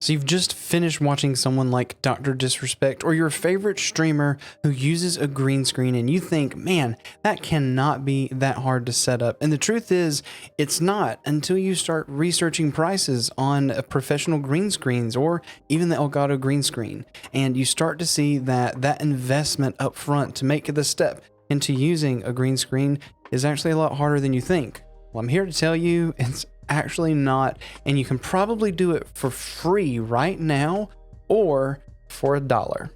So you've just finished watching someone like Dr. Disrespect or your favorite streamer who uses a green screen and you think, man, that cannot be that hard to set up. And the truth is, it's not until you start researching prices on professional green screens or even the Elgato green screen. And you start to see that that investment up front to make the step into using a green screen is actually a lot harder than you think. Well, I'm here to tell you it's actually not, and you can probably do it for free right now or for $1.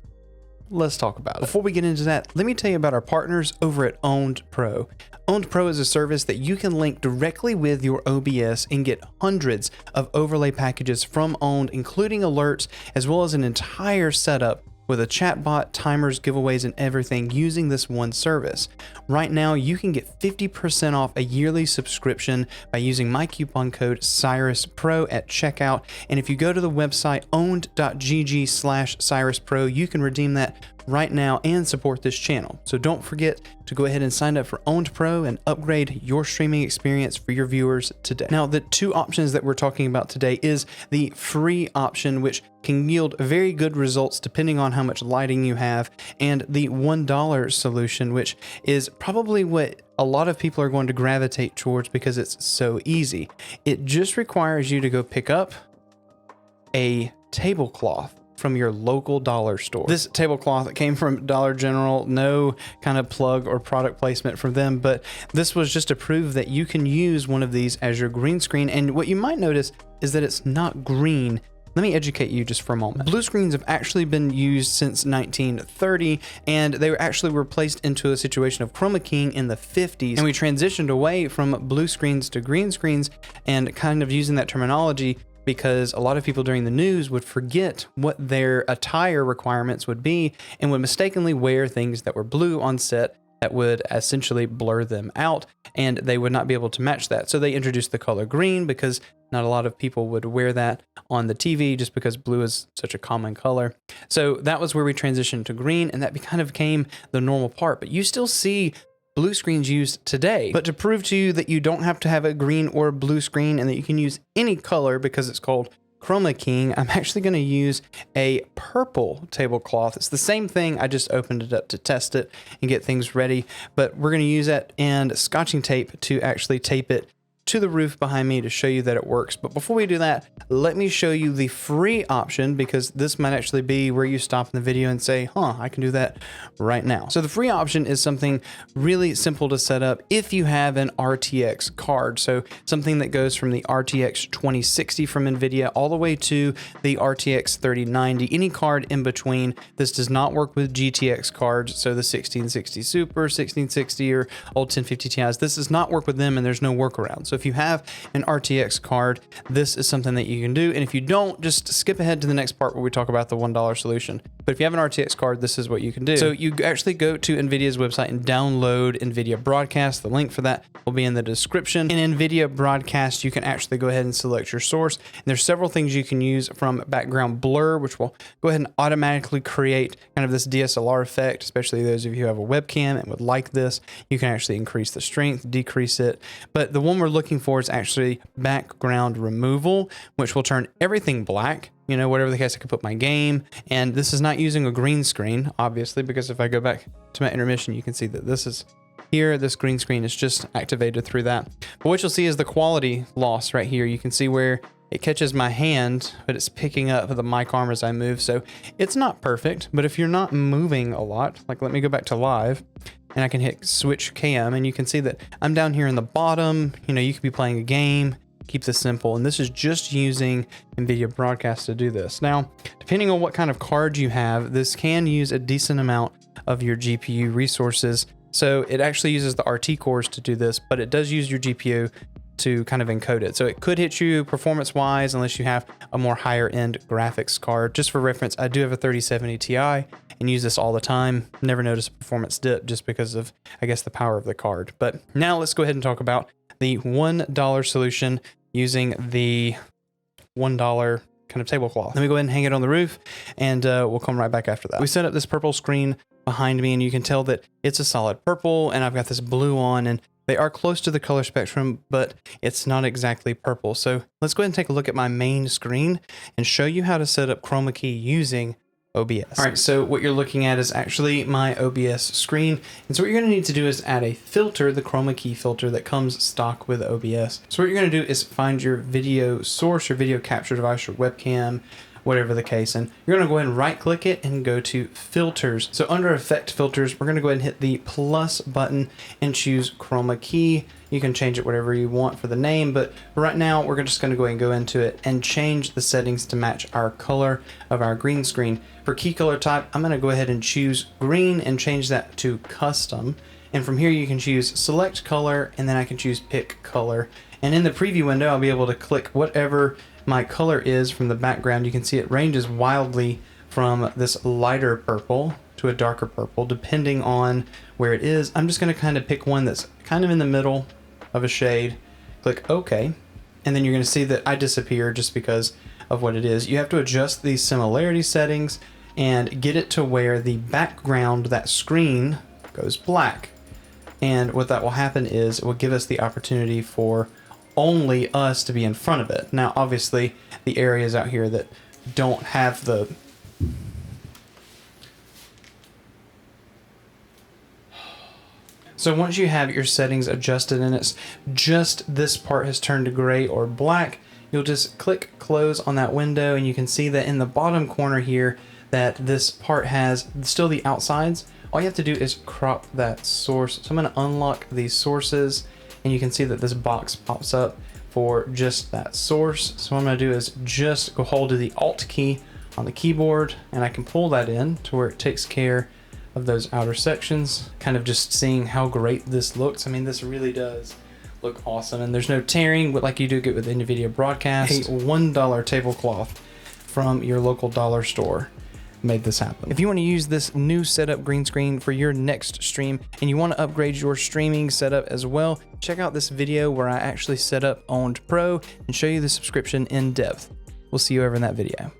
Let's talk about it. Before we get into that, let me tell you about our partners over at Owned Pro. Owned Pro is a service that you can link directly with your OBS and get hundreds of overlay packages from Owned, including alerts, as well as an entire setup with a chatbot, timers, giveaways, and everything using this one service. Right now, you can get 50% off a yearly subscription by using my coupon code CyrusPro at checkout. And if you go to the website owned.gg/CyrusPro, you can redeem that right now and support this channel. So don't forget to go ahead and sign up for Owned Pro and upgrade your streaming experience for your viewers today. Now, the two options that we're talking about today is the free option, which can yield very good results depending on how much lighting you have, and the $1 solution, which is probably what a lot of people are going to gravitate towards because it's so easy. It just requires you to go pick up a tablecloth from your local dollar store. This tablecloth came from Dollar General, no kind of plug or product placement from them, but this was just to prove that you can use one of these as your green screen. And what you might notice is that it's not green. Let me educate you just for a moment. Blue screens have actually been used since 1930, and they were placed into a situation of chroma keying in the 50s. And we transitioned away from blue screens to green screens and kind of using that terminology because a lot of people during the news would forget what their attire requirements would be and would mistakenly wear things that were blue on set that would essentially blur them out, and they would not be able to match that. So they introduced the color green because not a lot of people would wear that on the TV just because blue is such a common color. So that was where we transitioned to green, and that kind of became the normal part. But you still see blue screens used today. But to prove to you that you don't have to have a green or blue screen and that you can use any color because it's called chroma keying, I'm actually going to use a purple tablecloth. It's the same thing. I just opened it up to test it and get things ready, but we're going to use it and scotching tape to actually tape it to the roof behind me to show you that it works. But before we do that, let me show you the free option, because this might actually be where you stop in the video and say, I can do that right now. So the free option is something really simple to set up if you have an RTX card. So something that goes from the RTX 2060 from Nvidia all the way to the RTX 3090, any card in between. This does not work with GTX cards. So the 1660 Super, 1660 or old 1050 Ti's, this does not work with them, and there's no workaround. So if you have an RTX card, this is something that you can do. And if you don't, just skip ahead to the next part where we talk about the $1 solution. But if you have an RTX card, this is what you can do. So you actually go to Nvidia's website and download Nvidia Broadcast. The link for that will be in the description. In Nvidia Broadcast, you can actually go ahead and select your source. And there's several things you can use, from background blur, which will go ahead and automatically create kind of this DSLR effect, especially those of you who have a webcam and would like this. You can actually increase the strength, decrease it. But the one we're looking for is actually background removal, which will turn everything black. You know, whatever the case, I could put my game, and this is not using a green screen, obviously, because if I go back to my intermission, you can see that this is here. This green screen is just activated through that. But what you'll see is the quality loss right here. You can see where it catches my hand, but it's picking up the mic arm as I move. So it's not perfect, but if you're not moving a lot, like let me go back to live, and I can hit switch cam, and you can see that I'm down here in the bottom. You know, you could be playing a game. Keep this simple, and this is just using Nvidia Broadcast to do this. Now, depending on what kind of card you have, this can use a decent amount of your GPU resources. So it actually uses the RT cores to do this, but it does use your GPU to kind of encode it. So it could hit you performance-wise unless you have a more higher-end graphics card. Just for reference, I do have a 3070 Ti and use this all the time. Never noticed a performance dip just because of, I guess, the power of the card. But now let's go ahead and talk about the $1 solution using the $1 kind of tablecloth. Let me go ahead and hang it on the roof, and we'll come right back after that. We set up this purple screen behind me, and you can tell that it's a solid purple, and I've got this blue on, and They are close to the color spectrum, but it's not exactly purple. So let's go ahead and take a look at my main screen and show you how to set up Chroma Key using OBS. All right, so what you're looking at is actually my OBS screen. And so what you're gonna need to do is add a filter, the Chroma Key filter that comes stock with OBS. So what you're gonna do is find your video source, your video capture device, your webcam, whatever the case, and you're gonna go ahead and right click it and go to filters. So under effect filters, we're gonna go ahead and hit the plus button and choose Chroma Key. You can change it whatever you want for the name, but right now we're just gonna go ahead and go into it and change the settings to match our color of our green screen. For key color type, I'm gonna go ahead and choose green and change that to custom. And from here you can choose select color, and then I can choose pick color. And in the preview window, I'll be able to click whatever my color is from the background. You can see it ranges wildly from this lighter purple to a darker purple, depending on where it is. I'm just gonna kind of pick one that's kind of in the middle of a shade, click OK, and then you're gonna see that I disappear just because of what it is. You have to adjust these similarity settings and get it to where the background, that screen, goes black. And what that will happen is it will give us the opportunity for only us to be in front of it. Now, obviously, the areas out here that don't have the So once you have your settings adjusted and it's just this part has turned to gray or black, you'll just click close on that window, and you can see that in the bottom corner here that this part has still the outsides. All you have to do is crop that source. So I'm going to unlock these sources, and you can see that this box pops up for just that source. So what I'm going to do is just go hold to the Alt key on the keyboard, and I can pull that in to where it takes care of those outer sections. Kind of just seeing how great this looks. I mean, this really does look awesome, and there's no tearing like you do get with Nvidia Broadcast. A $1 tablecloth from your local dollar store made this happen. If you want to use this new setup green screen for your next stream and you want to upgrade your streaming setup as well, check out this video where I actually set up Owned Pro and show you the subscription in depth. We'll see you over in that video.